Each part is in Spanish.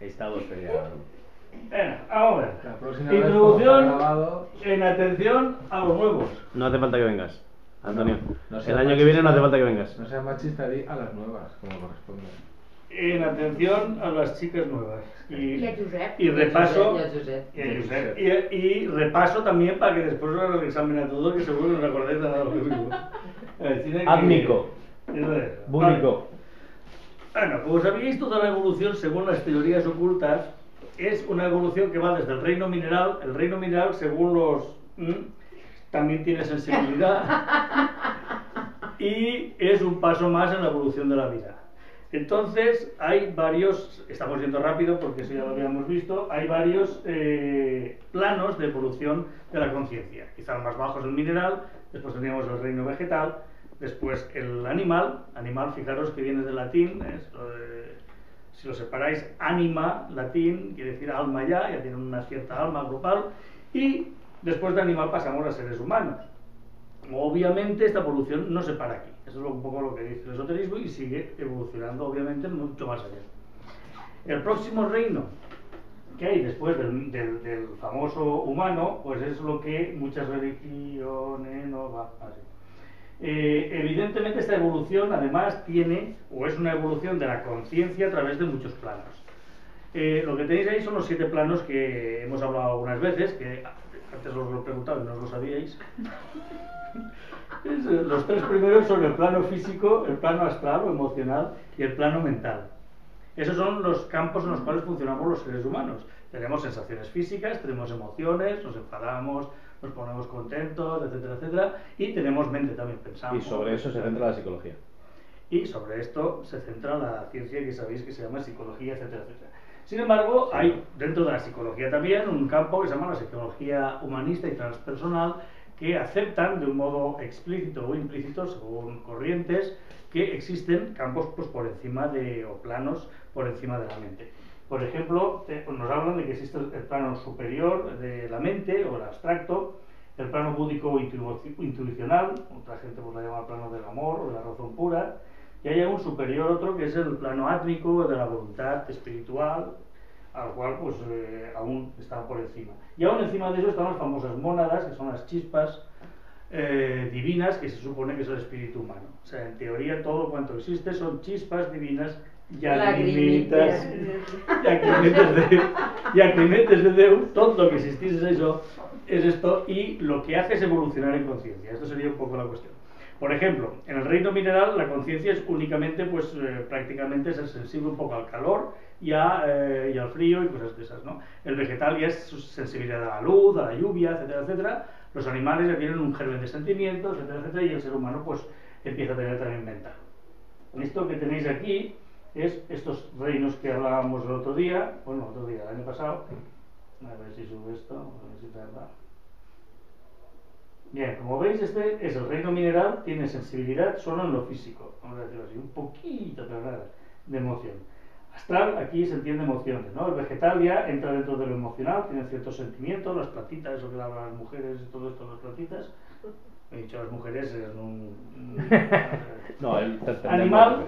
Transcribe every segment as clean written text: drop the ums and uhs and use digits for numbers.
Ahí está vuestro ya. Bueno, vamos a ver. La próxima vez, como Introducción está grabado, en atención a los nuevos. No hace falta que vengas, Antonio. no El seas año que viene no hace machista, falta que vengas. No seas machista, di a las nuevas, como corresponde. En atención a las chicas nuevas. Y a Josep. Y repaso. Y a Josep. Y a Josep. Y repaso también para que después hagan el examen a todos, que seguro que no os acordáis de nada de lo que digo. Admico. Búnico. Bueno, como sabíais, toda la evolución, según las teorías ocultas, es una evolución que va desde el reino mineral. El reino mineral, según los... también tiene sensibilidad. Y es un paso más en la evolución de la vida. Entonces, hay varios... Estamos yendo rápido porque eso ya lo habíamos visto. Hay varios planos de evolución de la conciencia. Quizá el más bajo es el mineral, después tendríamos el reino vegetal, después el animal, fijaros que viene del latín, si lo separáis, anima, latín, quiere decir alma ya tiene una cierta alma grupal, y después de animal pasamos a seres humanos. Obviamente esta evolución no se para aquí, eso es un poco lo que dice el esoterismo y sigue evolucionando obviamente mucho más allá. El próximo reino que hay después del famoso humano, pues es lo que muchas religiones no va así. Evidentemente esta evolución además tiene, o es una evolución de la conciencia a través de muchos planos. Lo que tenéis ahí son los 7 planos que hemos hablado algunas veces, que antes os lo he preguntado y no os lo sabíais. Los 3 primeros son el plano físico, el plano astral o emocional y el plano mental. Esos son los campos en los cuales funcionamos los seres humanos. Tenemos sensaciones físicas, tenemos emociones, nos enfadamos, nos ponemos contentos, etcétera, etcétera, y tenemos mente también, pensamos. Y sobre eso se centra la psicología. Y sobre esto se centra la ciencia que sabéis que se llama psicología, etcétera, etcétera. Sin embargo, hay dentro de la psicología también un campo que se llama la psicología humanista y transpersonal, que aceptan de un modo explícito o implícito, según corrientes, que existen campos pues, por encima de, o planos por encima de la mente. Por ejemplo, nos hablan de que existe el plano superior de la mente, o el abstracto, el plano búdico intuicional, otra gente pues, la llama el plano del amor o de la razón pura, y hay un superior otro que es el plano átmico de la voluntad espiritual, al cual pues aún está por encima. Y aún encima de eso están las famosas mónadas, que son las chispas divinas, que se supone que es el espíritu humano. O sea, en teoría todo cuanto existe son chispas divinas llagrimitas de Deus, todo lo que existís es eso, es esto, y lo que hace es evolucionar en conciencia. Esto sería un poco la cuestión. Por ejemplo, en el reino mineral la conciencia es únicamente, pues prácticamente ser sensible un poco al calor y al frío y cosas de esas, ¿no? El vegetal ya es su sensibilidad a la luz, a la lluvia, etcétera, etcétera. Los animales ya tienen un germen de sentimientos, etcétera, etcétera, y el ser humano pues empieza a tener también mental. Esto que tenéis aquí es estos reinos que hablábamos el otro día, bueno, el otro día, el año pasado. A ver si sube esto, a ver si tarda. Bien, como veis, este es el reino mineral, tiene sensibilidad solo en lo físico, vamos a decirlo así, un poquito, pero nada, de emoción. Astral, aquí se entiende emociones, ¿no? El vegetal ya entra dentro de lo emocional, tiene ciertos sentimientos, las plantitas, eso que hablan las mujeres y todo esto, las plantitas. He dicho las mujeres, es No, animal,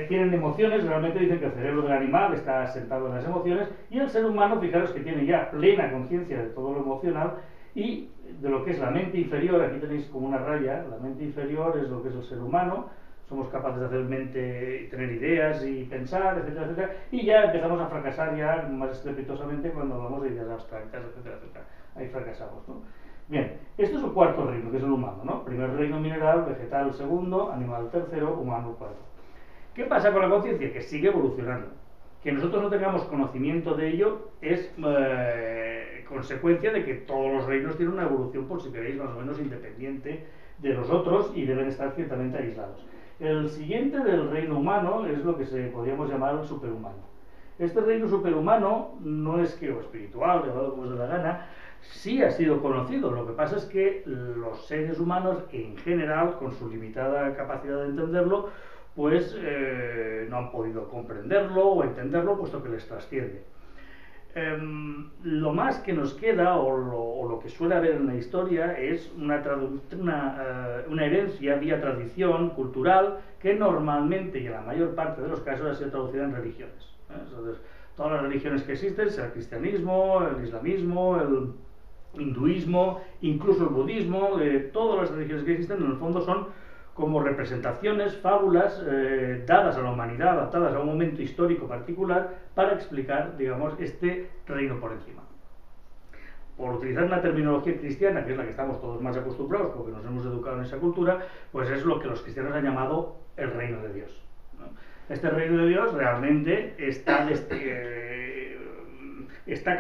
tienen emociones, realmente dicen que el cerebro del animal está asentado en las emociones, y el ser humano, fijaros que tiene ya plena conciencia de todo lo emocional, y de lo que es la mente inferior, aquí tenéis como una raya, la mente inferior es lo que es el ser humano, somos capaces de hacer mente, tener ideas y pensar, etcétera, etcétera, y ya empezamos a fracasar ya más estrepitosamente cuando hablamos de ideas abstractas, etcétera, etcétera. Ahí fracasamos, ¿no? Bien, esto es el cuarto reino, que es el humano, ¿no? Primer reino mineral, vegetal el segundo, animal el tercero, humano el cuarto. ¿Qué pasa con la conciencia? Que sigue evolucionando. Que nosotros no tengamos conocimiento de ello es consecuencia de que todos los reinos tienen una evolución, por si queréis, más o menos independiente de los otros y deben estar ciertamente aislados. El siguiente del reino humano es lo que podríamos llamar el superhumano. Este reino superhumano no es que, o espiritual, llamado como os dé la gana, sí ha sido conocido. Lo que pasa es que los seres humanos, en general, con su limitada capacidad de entenderlo, pues no han podido comprenderlo o entenderlo, puesto que les trasciende. Lo más que nos queda, o lo que suele haber en la historia, es una herencia vía tradición cultural que normalmente y en la mayor parte de los casos ha sido traducida en religiones. Entonces, todas las religiones que existen, sea el cristianismo, el islamismo, el hinduismo, incluso el budismo, todas las religiones que existen en el fondo son como representaciones, fábulas dadas a la humanidad, adaptadas a un momento histórico particular para explicar, digamos, este reino por encima. Por utilizar una terminología cristiana, que es la que estamos todos más acostumbrados porque nos hemos educado en esa cultura, pues es lo que los cristianos han llamado el reino de Dios, ¿no? Este reino de Dios realmente está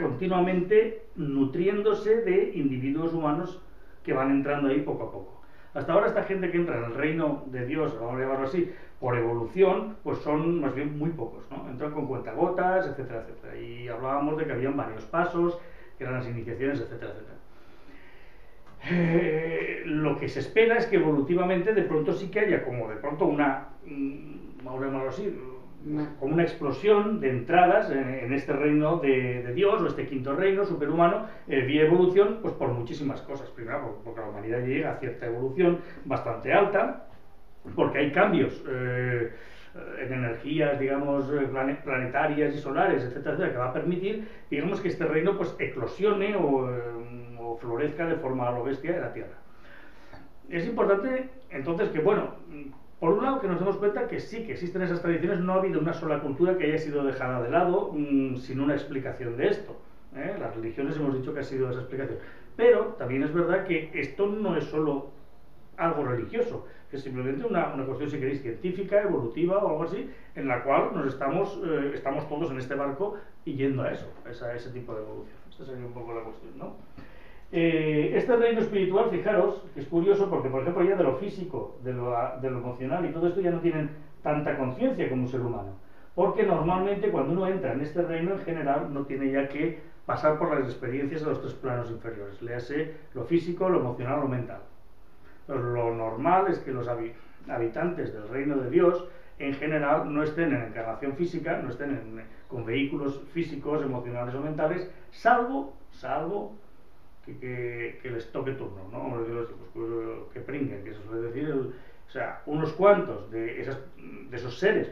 continuamente nutriéndose de individuos humanos que van entrando ahí poco a poco. Hasta ahora esta gente que entra en el reino de Dios, vamos a llamarlo así, por evolución, pues son más bien muy pocos, ¿no? Entran con cuentagotas, etcétera, etcétera. Y hablábamos de que habían varios pasos, que eran las iniciaciones, etcétera, etcétera. Lo que se espera es que evolutivamente de pronto sí que haya como de pronto vamos a llamarlo así, como una explosión de entradas en este reino de Dios, o este quinto reino superhumano, vía evolución, pues por muchísimas cosas. Primero, porque la humanidad llega a cierta evolución bastante alta, porque hay cambios en energías, digamos, planetarias y solares, etcétera, etcétera, que va a permitir, digamos, que este reino pues eclosione o florezca de forma a lo bestia en la Tierra. Es importante, entonces, que bueno, por un lado que nos demos cuenta que sí que existen esas tradiciones, no ha habido una sola cultura que haya sido dejada de lado sin una explicación de esto. Las religiones hemos dicho que ha sido esa explicación. Pero también es verdad que esto no es solo algo religioso, que es simplemente una cuestión, si queréis, científica, evolutiva o algo así, en la cual estamos todos en este barco y yendo a eso, a ese tipo de evolución. Esta sería un poco la cuestión, ¿no? Este reino espiritual, fijaros, que es curioso porque, por ejemplo, ya de lo físico, de lo emocional y todo esto ya no tienen tanta conciencia como un ser humano, porque normalmente cuando uno entra en este reino, en general, no tiene ya que pasar por las experiencias de los tres planos inferiores, léase lo físico, lo emocional o lo mental. Pero lo normal es que los habitantes del reino de Dios, en general, no estén en encarnación física, no estén con vehículos físicos, emocionales o mentales, salvo que les toque turno, ¿no? Que pringuen, que se suele decir, o sea, unos cuantos de esos seres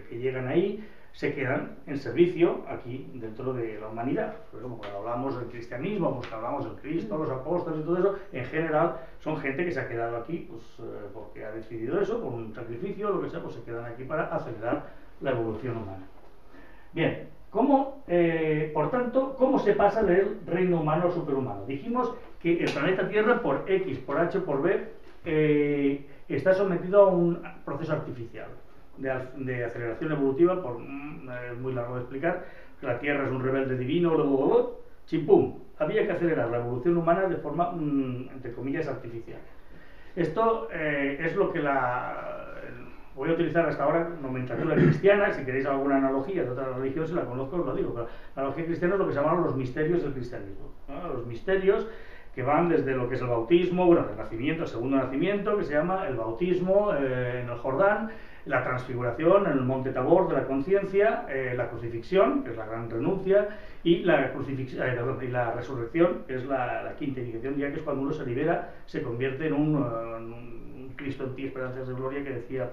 que llegan ahí se quedan en servicio aquí dentro de la humanidad. Por ejemplo, cuando hablamos del cristianismo, pues hablamos del Cristo, los apóstoles y todo eso, en general son gente que se ha quedado aquí pues, porque ha decidido eso, por un sacrificio, lo que sea, pues se quedan aquí para acelerar la evolución humana. Bien, por tanto, ¿cómo se pasa del reino humano al superhumano? Dijimos que el planeta Tierra, por X, por H, por B, está sometido a un proceso artificial de aceleración evolutiva, es muy largo de explicar, que la Tierra es un rebelde divino, chimpum, había que acelerar la evolución humana de forma, entre comillas, artificial. Esto es lo que voy a utilizar hasta ahora nomenclatura cristiana, si queréis alguna analogía de otra religión, si la conozco os lo digo, pero la analogía cristiana es lo que se llaman los misterios del cristianismo, ¿no? Los misterios que van desde lo que es el bautismo, bueno, el nacimiento, el segundo nacimiento, que se llama el bautismo en el Jordán, la transfiguración en el monte Tabor de la conciencia, la crucifixión, que es la gran renuncia, y la resurrección, que es la quinta iniciación, ya que es cuando uno se libera, se convierte en un Cristo en ti, esperanzas de gloria, que decía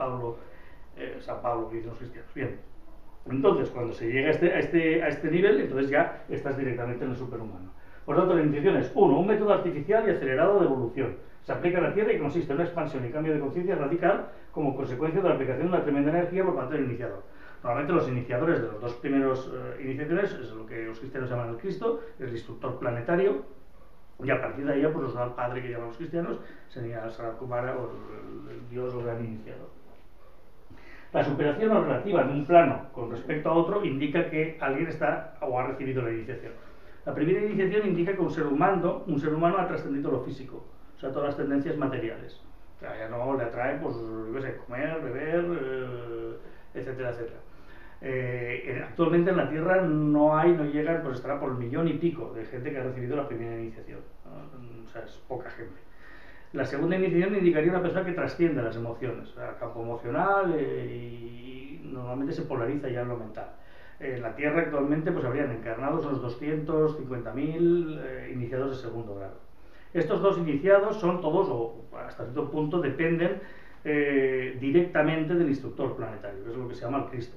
San Pablo, que dicen los cristianos. Bien, entonces cuando se llega a este nivel, entonces ya estás directamente en el superhumano. Por lo tanto, la iniciación es, un método artificial y acelerado de evolución. Se aplica a la Tierra y consiste en una expansión y cambio de conciencia radical como consecuencia de la aplicación de una tremenda energía por parte del iniciador. Normalmente los iniciadores de los dos primeros iniciaciones es lo que los cristianos llaman el Cristo, el instructor planetario, y a partir de ahí pues, los da el padre que llaman los cristianos, sería el Sanat Kumara o el Dios o gran iniciador. La superación o relativa en un plano con respecto a otro indica que alguien está o ha recibido la iniciación. La primera iniciación indica que un ser humano ha trascendido lo físico, o sea, todas las tendencias materiales. O sea, ya no le atrae, pues, yo qué sé, comer, beber, etcétera, etcétera. Actualmente en la Tierra no llegan, pues estará por 1 millón y pico de gente que ha recibido la primera iniciación, ¿no? O sea, es poca gente. La segunda iniciación indicaría una persona que trasciende las emociones, o sea, campo emocional y normalmente se polariza ya en lo mental. En la Tierra actualmente pues habrían encarnados unos 250.000 iniciados de segundo grado. Estos dos iniciados son todos, o hasta cierto punto, dependen directamente del instructor planetario, que es lo que se llama el Cristo.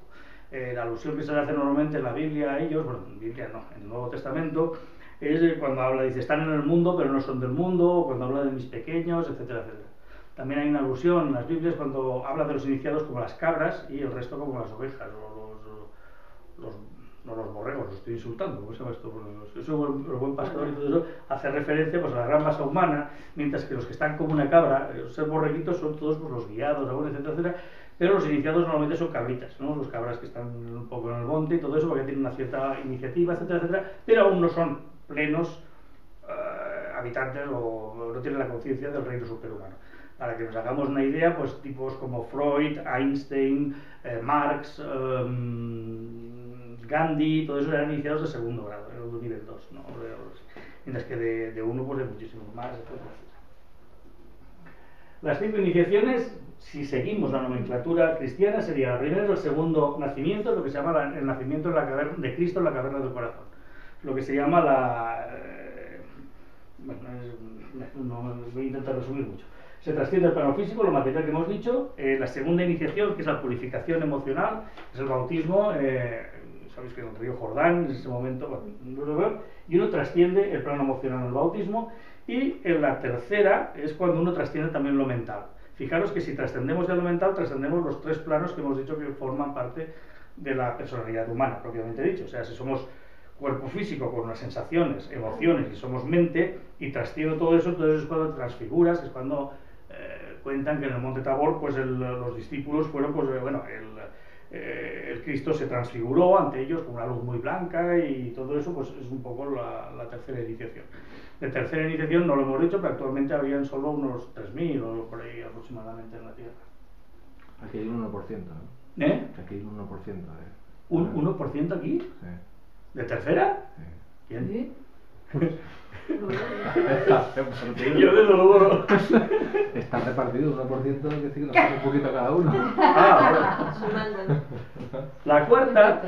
La alusión que se le hace normalmente en la Biblia a ellos, bueno, en Biblia no, en el Nuevo Testamento, es cuando habla, dice, están en el mundo pero no son del mundo, o cuando habla de mis pequeños, etcétera, etcétera. También hay una alusión en las Biblias cuando habla de los iniciados como las cabras y el resto como las ovejas, o los borregos, los estoy insultando, ¿cómo se llama esto? El buen pastor y todo eso hace referencia pues, a la gran masa humana, mientras que los que están como una cabra, los borreguitos son todos pues, los guiados, etcétera, etcétera, pero los iniciados normalmente son cabritas, ¿no? Los cabras que están un poco en el monte y todo eso, porque tienen una cierta iniciativa, etcétera, etcétera, pero aún no son plenos habitantes o no tienen la conciencia del reino superhumano. Para que nos hagamos una idea, pues tipos como Freud, Einstein, Marx, Gandhi, todo eso eran iniciados de segundo grado, eran de nivel 2, ¿no? Mientras que de uno pues hay muchísimos más, etc. Las 5 iniciaciones, si seguimos la nomenclatura cristiana, sería la primera, el segundo nacimiento, lo que se llama el nacimiento de Cristo en la caverna del corazón. Lo que se llama no voy a intentar resumir mucho. Se trasciende el plano físico, lo material que hemos dicho. La segunda iniciación, que es la purificación emocional, es el bautismo. Sabéis que en el río Jordán, en ese momento, bueno, y uno trasciende el plano emocional en el bautismo. Y en la tercera es cuando uno trasciende también lo mental. Fijaros que si trascendemos de lo mental, trascendemos los 3 planos que hemos dicho que forman parte de la personalidad humana, propiamente dicho. O sea, si somos cuerpo físico con unas sensaciones, emociones, y somos mente, y trasciendo todo eso, entonces es cuando transfiguras, es cuando cuentan que en el Monte Tabor pues los discípulos fueron, pues el Cristo se transfiguró ante ellos con una luz muy blanca y todo eso, pues es un poco la tercera iniciación. De tercera iniciación no lo hemos dicho, pero actualmente habrían solo unos 3.000 o por ahí aproximadamente en la Tierra. Aquí hay un 1%, ¿no? Aquí hay un 1%. ¿Un 1% aquí? Sí. ¿De tercera? Sí. ¿Quién? ¿Sí? Yo desde luego no. Está repartido, 1% que sí que nos pasa un poquito a cada uno. Sumando. La cuarta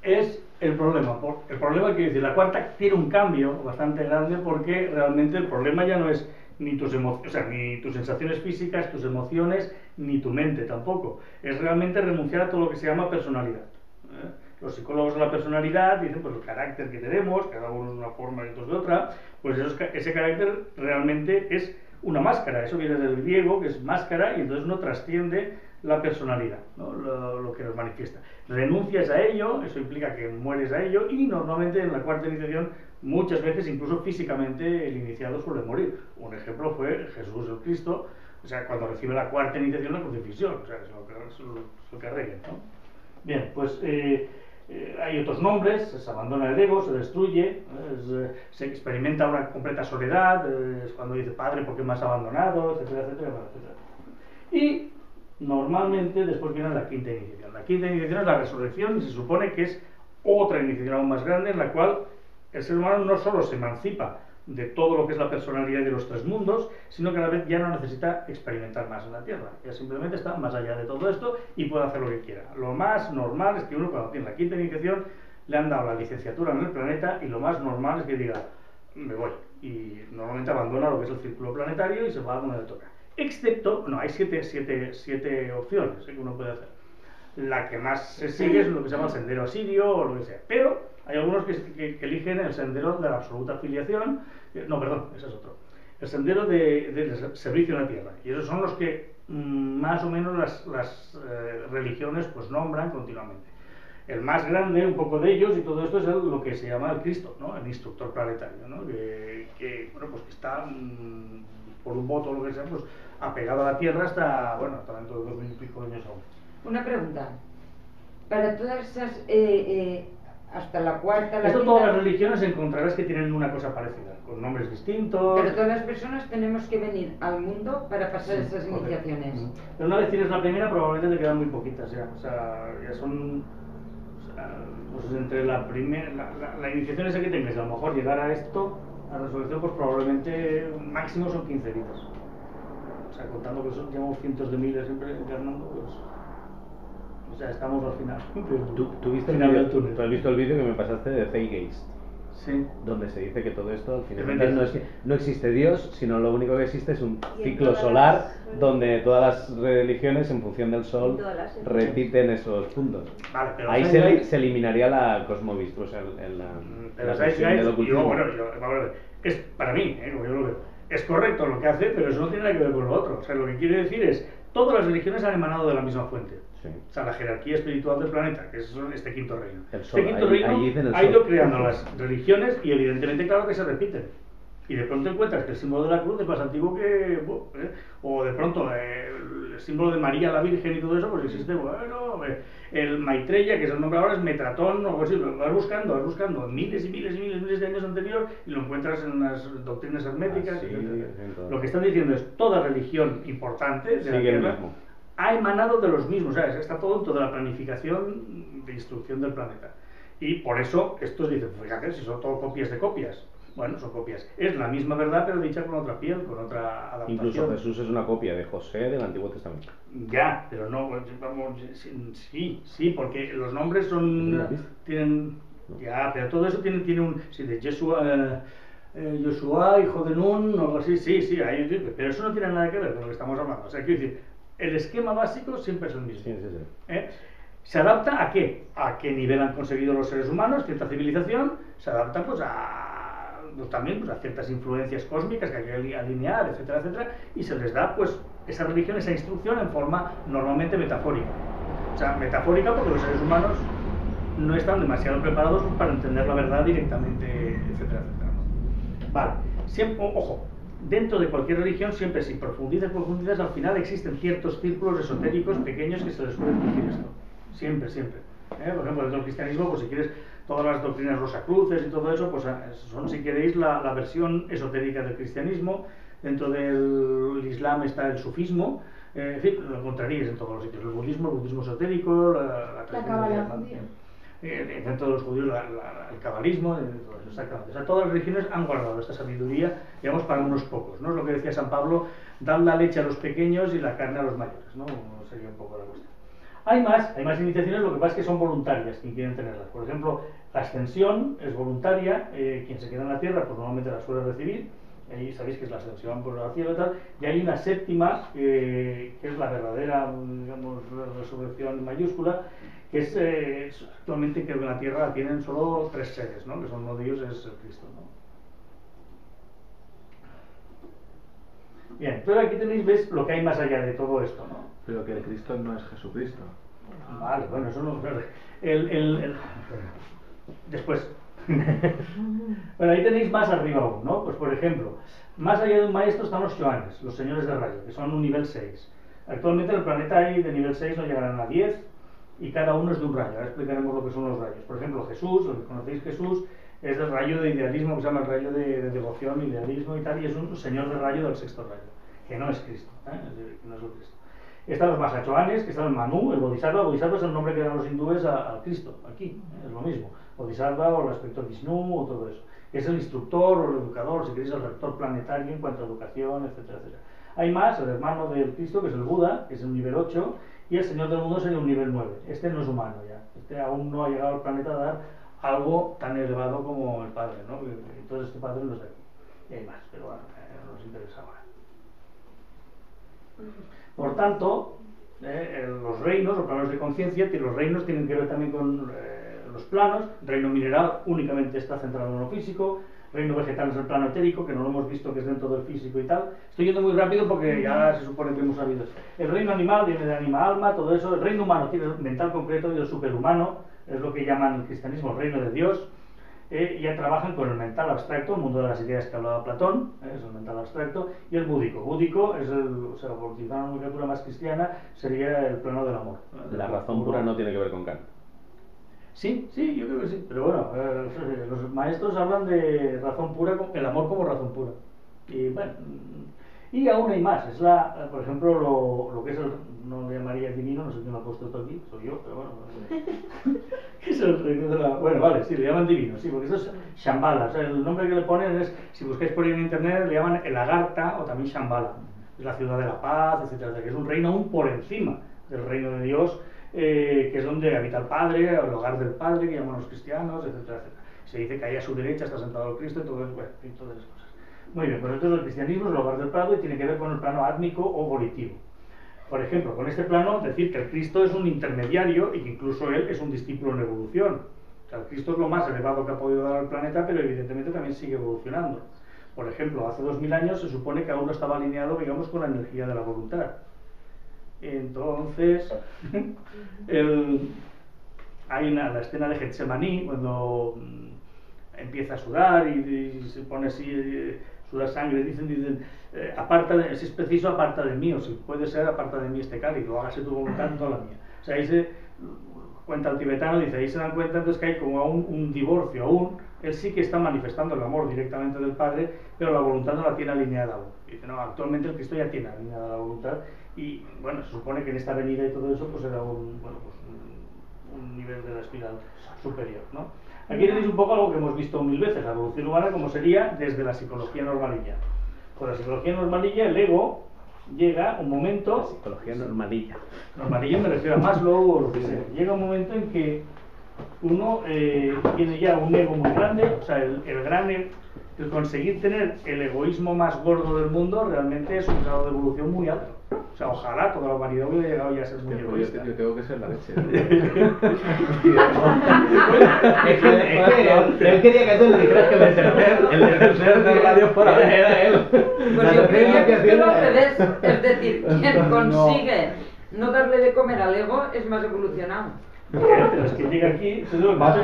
es el problema. El problema, quiero decir, la cuarta tiene un cambio bastante grande porque realmente el problema ya no es ni tus ni tus sensaciones físicas, tus emociones, ni tu mente tampoco. Es realmente renunciar a todo lo que se llama personalidad. Los psicólogos de la personalidad dicen pues el carácter que tenemos, cada uno de una forma y otros de otra, pues ese carácter realmente es una máscara. Eso viene del griego, que es máscara, y entonces uno trasciende la personalidad, ¿no? Lo que nos manifiesta. Renuncias a ello, eso implica que mueres a ello, y normalmente en la cuarta iniciación, muchas veces incluso físicamente el iniciado suele morir. Un ejemplo fue Jesús el Cristo, o sea, cuando recibe la cuarta iniciación, la crucifixión, o sea, es lo que regla, ¿no? Bien, pues hay otros nombres, se abandona el ego, se destruye, se experimenta una completa soledad, es cuando dice Padre, ¿por qué me has abandonado?, etcétera, etcétera, etcétera. Y normalmente después viene la quinta iniciación. La quinta iniciación es la resurrección y se supone que es otra iniciación aún más grande en la cual el ser humano no solo se emancipa de todo lo que es la personalidad de los 3 mundos, sino que a la vez ya no necesita experimentar más en la Tierra. Ya simplemente está más allá de todo esto y puede hacer lo que quiera. Lo más normal es que uno cuando tiene la quinta iniciación le han dado la licenciatura en el planeta y lo más normal es que diga, me voy. Y normalmente abandona lo que es el círculo planetario y se va a donde le toca. Excepto, no, hay 7 opciones que uno puede hacer. La que más se sigue es lo que se llama el sendero asirio o lo que sea. Pero hay algunos que eligen el sendero de la absoluta filiación. No, perdón, ese es otro. El sendero del servicio en la tierra. Y esos son los que más o menos las religiones pues nombran continuamente. El más grande, un poco de ellos, y todo esto es lo que se llama el Cristo, ¿no? El instructor planetario, ¿no? Bueno, pues que está por un voto o lo que sea, pues apegado a la Tierra hasta dentro de 2000 y pico años aún. Una pregunta. Para todas esas, hasta la cuarta, Esto todas las religiones encontrarás que tienen una cosa parecida, con nombres distintos. Pero todas las personas tenemos que venir al mundo para pasar esas iniciaciones. Pero una vez tienes la primera, probablemente te quedan muy poquitas ya. O sea, ya son... pues entre la primera... La iniciación esa que tengas, a lo mejor llegar a esto, a la resolución, pues probablemente máximo son 15 vidas. O sea, contando que llevamos cientos de miles siempre encarnando, pues... O sea, estamos al final. ¿Tú viste el Final del vídeo? túnel. ¿Tú has visto el vídeo que me pasaste de Zeitgeist? Sí. Donde se dice que todo esto al final Es mentira. no existe Dios, sino lo único que existe es un Y en ciclo todas solar las donde todas las religiones en función del sol todas las repiten esos puntos. Vale, pero Ahí Zeitgeist- se eliminaría la cosmovistus, o sea, Pero la ¿sabes visión del qué? ocultismo. Vamos a ver, es para mí, como yo lo veo, es correcto lo que hace, pero eso no tiene nada que ver con lo otro. O sea, lo que quiere decir es, todas las religiones han emanado de la misma fuente. Sí. O sea, la jerarquía espiritual del planeta, que es este quinto reino. El sol, Este quinto ahí reino dicen el ha ido sol. creando las religiones y evidentemente claro que se repiten. Y de pronto encuentras que el símbolo de la cruz es más antiguo que... o de pronto el símbolo de María la Virgen y todo eso, pues existe, bueno, el Maitreya, que es el nombre ahora, es Metratón o algo así, lo vas buscando miles y miles de años anterior y lo encuentras en las doctrinas herméticas. Sí, etc. Lo que están diciendo es, toda religión importante de la sigue el Tierra mismo. ha emanado de los mismos, ¿sabes? Está todo en toda la planificación de instrucción del planeta. Y por eso estos dicen, fíjate, si son todo copias de copias. Bueno, son copias. Es la misma verdad, pero dicha con otra piel, con otra adaptación. Incluso Jesús es una copia de José del Antiguo Testamento. Ya, pero no, vamos, sí, porque los nombres son, tienen, ya, pero todo eso tiene un, sí, de Yeshua, hijo de Nun, o algo así, sí, pero eso no tiene nada que ver con lo que estamos hablando. O sea, quiero decir, el esquema básico siempre es el mismo. Sí. ¿Se adapta a qué? A qué nivel han conseguido los seres humanos, cierta civilización, se adapta pues también pues, a ciertas influencias cósmicas que hay que alinear, etcétera, y se les da pues esa religión, esa instrucción en forma normalmente metafórica. O sea, metafórica porque los seres humanos no están demasiado preparados para entender la verdad directamente, etcétera. Vale, siempre, ojo, dentro de cualquier religión siempre si profundizas, al final existen ciertos círculos esotéricos pequeños que se les suele decir esto. Siempre. Por ejemplo, dentro del cristianismo, pues si quieres, todas las doctrinas rosacruces y todo eso, pues son, si queréis, la versión esotérica del cristianismo. Dentro del islam está el sufismo, en fin, lo encontraríais en todos los sitios. El budismo esotérico, la cábala judía. Dentro de los judíos, el cabalismo, exactamente. O sea, todas las religiones han guardado esta sabiduría, digamos, para unos pocos, ¿no? Es lo que decía San Pablo, dad la leche a los pequeños y la carne a los mayores, ¿no? Sería un poco la cuestión. Hay más iniciaciones, lo que pasa es que son voluntarias quien quieren tenerlas. Por ejemplo, la ascensión es voluntaria, quien se queda en la tierra pues normalmente la suele recibir, ahí sabéis que es la ascensión por el cielo y tal, y hay una séptima que es la verdadera, digamos, resurrección mayúscula, que es actualmente creo que en la tierra la tienen solo 3 seres, ¿no? Que son uno de ellos es el Cristo, ¿no? Bien, pero aquí tenéis, ves lo que hay más allá de todo esto, ¿no? Pero que el Cristo no es Jesucristo. Vale, bueno, eso no... Después. Bueno, ahí tenéis más arriba aún, ¿no? Pues por ejemplo, más allá de un maestro están los Shoanes, los señores de rayo, que son un nivel 6. Actualmente en el planeta hay de nivel 6 no llegarán a 10 y cada uno es de un rayo. Ahora explicaremos lo que son los rayos. Por ejemplo, Jesús, lo que conocéis Jesús, es el rayo de idealismo, que se llama el rayo de devoción, idealismo y tal, y es un señor de rayo del sexto rayo, que no es Cristo, que no es el Cristo. Están los Mahachohanes, que están el Manu, el Bodhisattva. Bodhisattva es el nombre que dan los hindúes al Cristo, aquí, es lo mismo. Bodhisattva o respecto a Vishnu o todo eso. Es el instructor o el educador, si queréis, el rector planetario en cuanto a educación, etcétera. Hay más, el hermano del Cristo, que es el Buda, que es el nivel 8, y el Señor del Mundo sería un nivel 9. Este no es humano ya, este aún no ha llegado al planeta a dar algo tan elevado como el Padre, ¿no? Entonces este Padre no es de aquí. Y hay más, pero bueno, no nos interesa ahora. Por tanto, los reinos, los planos de conciencia, los reinos tienen que ver también con los planos. Reino mineral únicamente está centrado en lo físico, reino vegetal es el plano etérico, que no lo hemos visto, que es dentro del físico y tal. Estoy yendo muy rápido porque ya se supone que hemos sabido esto. El reino animal viene de anima-alma, todo eso. El reino humano tiene el mental concreto y el superhumano, es lo que llaman en el cristianismo el reino de Dios. Ya trabajan con el mental abstracto, el mundo de las ideas que hablaba Platón, es el mental abstracto, y el búdico. Búdico es o sea, por utilizar una nomenclatura más cristiana, sería el plano del amor. La razón pura no tiene que ver con Kant. Sí, yo creo que sí, pero bueno, los maestros hablan de razón pura, el amor como razón pura. Y bueno, y aún hay más, es por ejemplo, lo que es no le llamaría divino, no sé quién lo ha puesto esto aquí, soy yo, pero bueno. ¿Qué es el reino de la...? Bueno, vale, sí, le llaman divino, sí, porque eso es Shambhala, o sea, el nombre que le ponen es, si buscáis por ahí en internet, le llaman el Agartha o también Shambhala, es la ciudad de la paz, etcétera, que es un reino aún por encima del reino de Dios, que es donde habita el Padre, el hogar del Padre, que llaman los cristianos, etcétera, etcétera. Se dice que ahí a su derecha está sentado el Cristo y todo eso, bueno, y todas esas cosas. Muy bien, pues entonces el cristianismo es el hogar del Padre y tiene que ver con el plano átmico o volitivo. Por ejemplo, con este plano, decir que el Cristo es un intermediario y que incluso él es un discípulo en evolución. O sea, el Cristo es lo más elevado que ha podido dar al planeta, pero evidentemente también sigue evolucionando. Por ejemplo, hace 2000 años se supone que aún no estaba alineado, digamos, con la energía de la voluntad. Entonces, hay la escena de Getsemaní, cuando empieza a sudar y se pone así, suda sangre, dicen si es preciso, aparta de mí, o si puede ser, aparta de mí este cáliz, o hágase tu voluntad, no la mía. O sea, ahí se cuenta el tibetano, dice, ahí se dan cuenta entonces que hay como un divorcio aún. Él sí que está manifestando el amor directamente del Padre, pero la voluntad no la tiene alineada aún. Dice, no, actualmente el Cristo ya tiene alineada la voluntad y, bueno, se supone que en esta venida y todo eso, pues era un nivel de la espiral superior, ¿no? Aquí tenéis un poco algo que hemos visto 1000 veces, la evolución humana como sería desde la psicología normalilla. Con la psicología normalilla, el ego llega un momento... La psicología normalilla. Normalilla me refiero a Maslow o lo que sea. Llega un momento en que uno tiene ya un ego muy grande, o sea, el conseguir tener el egoísmo más gordo del mundo realmente es un grado de evolución muy alto. O sea, ojalá toda la humanidad hubiera llegado ya a ser muy egoísta. Yo tengo que ser la leche. Es que él quería que tú le dijeras que el de tercer de radio por ahora era él. Pues yo creía que es lo revés. Es decir, quien consigue no darle de comer al ego es más evolucionado. Pero es que llega aquí, Vas a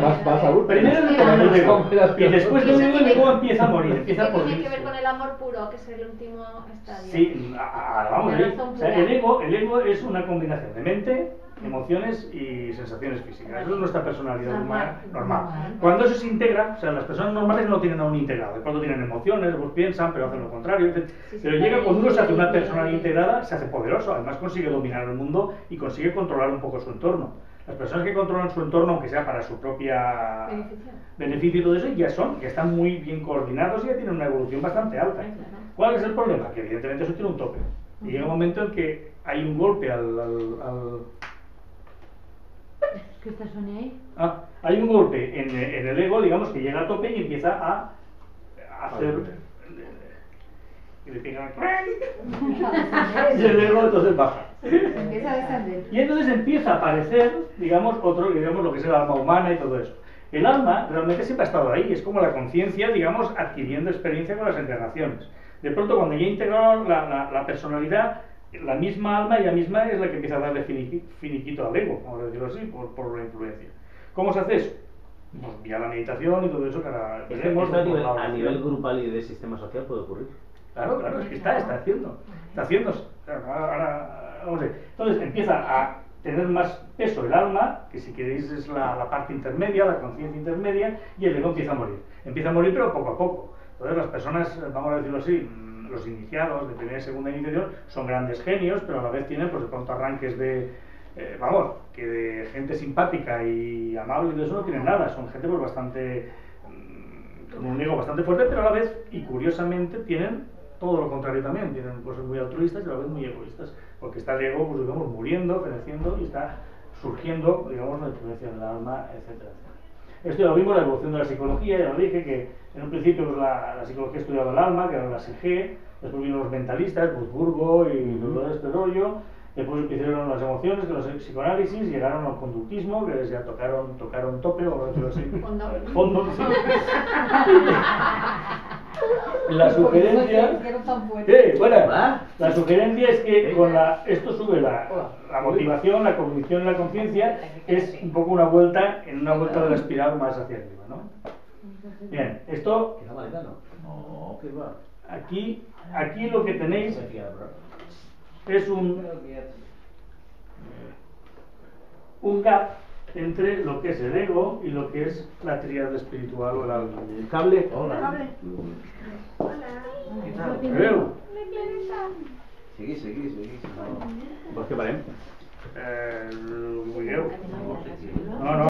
primero le comen el ego y después de un ego empieza a morir, empieza a ¿Qué tiene que podrirse. ver con el amor puro, que es el último estadio? Sí, vamos a ver. O sea, el ego es una combinación de mente, emociones y sensaciones físicas. Eso es nuestra personalidad humana normal. Cuando eso se integra, o sea, las personas normales no tienen aún integrado. De pronto tienen emociones, pues piensan, pero hacen lo contrario. Pero llega cuando uno se hace una personalidad integrada, se hace poderoso. Además consigue dominar el mundo y consigue controlar un poco su entorno. Las personas que controlan su entorno, aunque sea para su propia beneficio y todo eso, ya están muy bien coordinados y ya tienen una evolución bastante alta. ¿Cuál es el problema? Que evidentemente eso tiene un tope. Y llega un momento en que hay un golpe ¿Qué está sonando ahí? hay un golpe en el ego, digamos, que llega a tope y empieza a hacer... Y le pega y el ego entonces baja. Empieza a descender. Y entonces empieza a aparecer, digamos, lo que es el alma humana y todo eso. El alma realmente siempre ha estado ahí, es como la conciencia, digamos, adquiriendo experiencia con las encarnaciones. De pronto, cuando ya integraron la personalidad, la misma alma, ella misma es la que empieza a darle finiquito al ego, vamos a decirlo así, por la influencia. ¿Cómo se hace eso? Pues vía la meditación y todo eso que ahora veremos. ¿Esto a nivel grupal y de sistema social puede ocurrir? Claro, es que está haciendo. Ahora, vamos a ver. Entonces empieza a tener más peso el alma, que si queréis es la parte intermedia, la conciencia intermedia, y el ego empieza a morir. Empieza a morir, pero poco a poco. Entonces las personas, vamos a decirlo así, los iniciados de primera y segunda iniciación son grandes genios, pero a la vez tienen, pues de pronto arranques de, que de gente simpática y amable y de eso no tienen nada. Son gente pues bastante, con un ego bastante fuerte, pero a la vez, y curiosamente, tienen todo lo contrario también, tienen cosas muy altruistas y a la vez muy egoístas, porque está el ego, pues digamos, muriendo, feneciendo y está surgiendo, digamos, la influencia del alma, etcétera, etcétera. Esto ya lo vimos, la evolución de la psicología, ya lo dije, que en un principio pues, la psicología estudiaba el alma, que era la SIG, después vinieron los mentalistas, pues Burgo y todo este rollo, después empezaron las emociones, que los psicoanálisis, llegaron al conductismo, que ya tocaron tope, o decirlo así, fondo, sí. La sugerencia, la sugerencia es que esto sube la motivación, la cognición y la conciencia, es un poco una vuelta de la espiral más hacia arriba, ¿no? Bien, esto aquí lo que tenéis es un gap entre lo que es el ego y lo que es la tríada espiritual o el alma. ¿El cable? Hola. ¿Qué tal? Seguís. Pues que parem. No.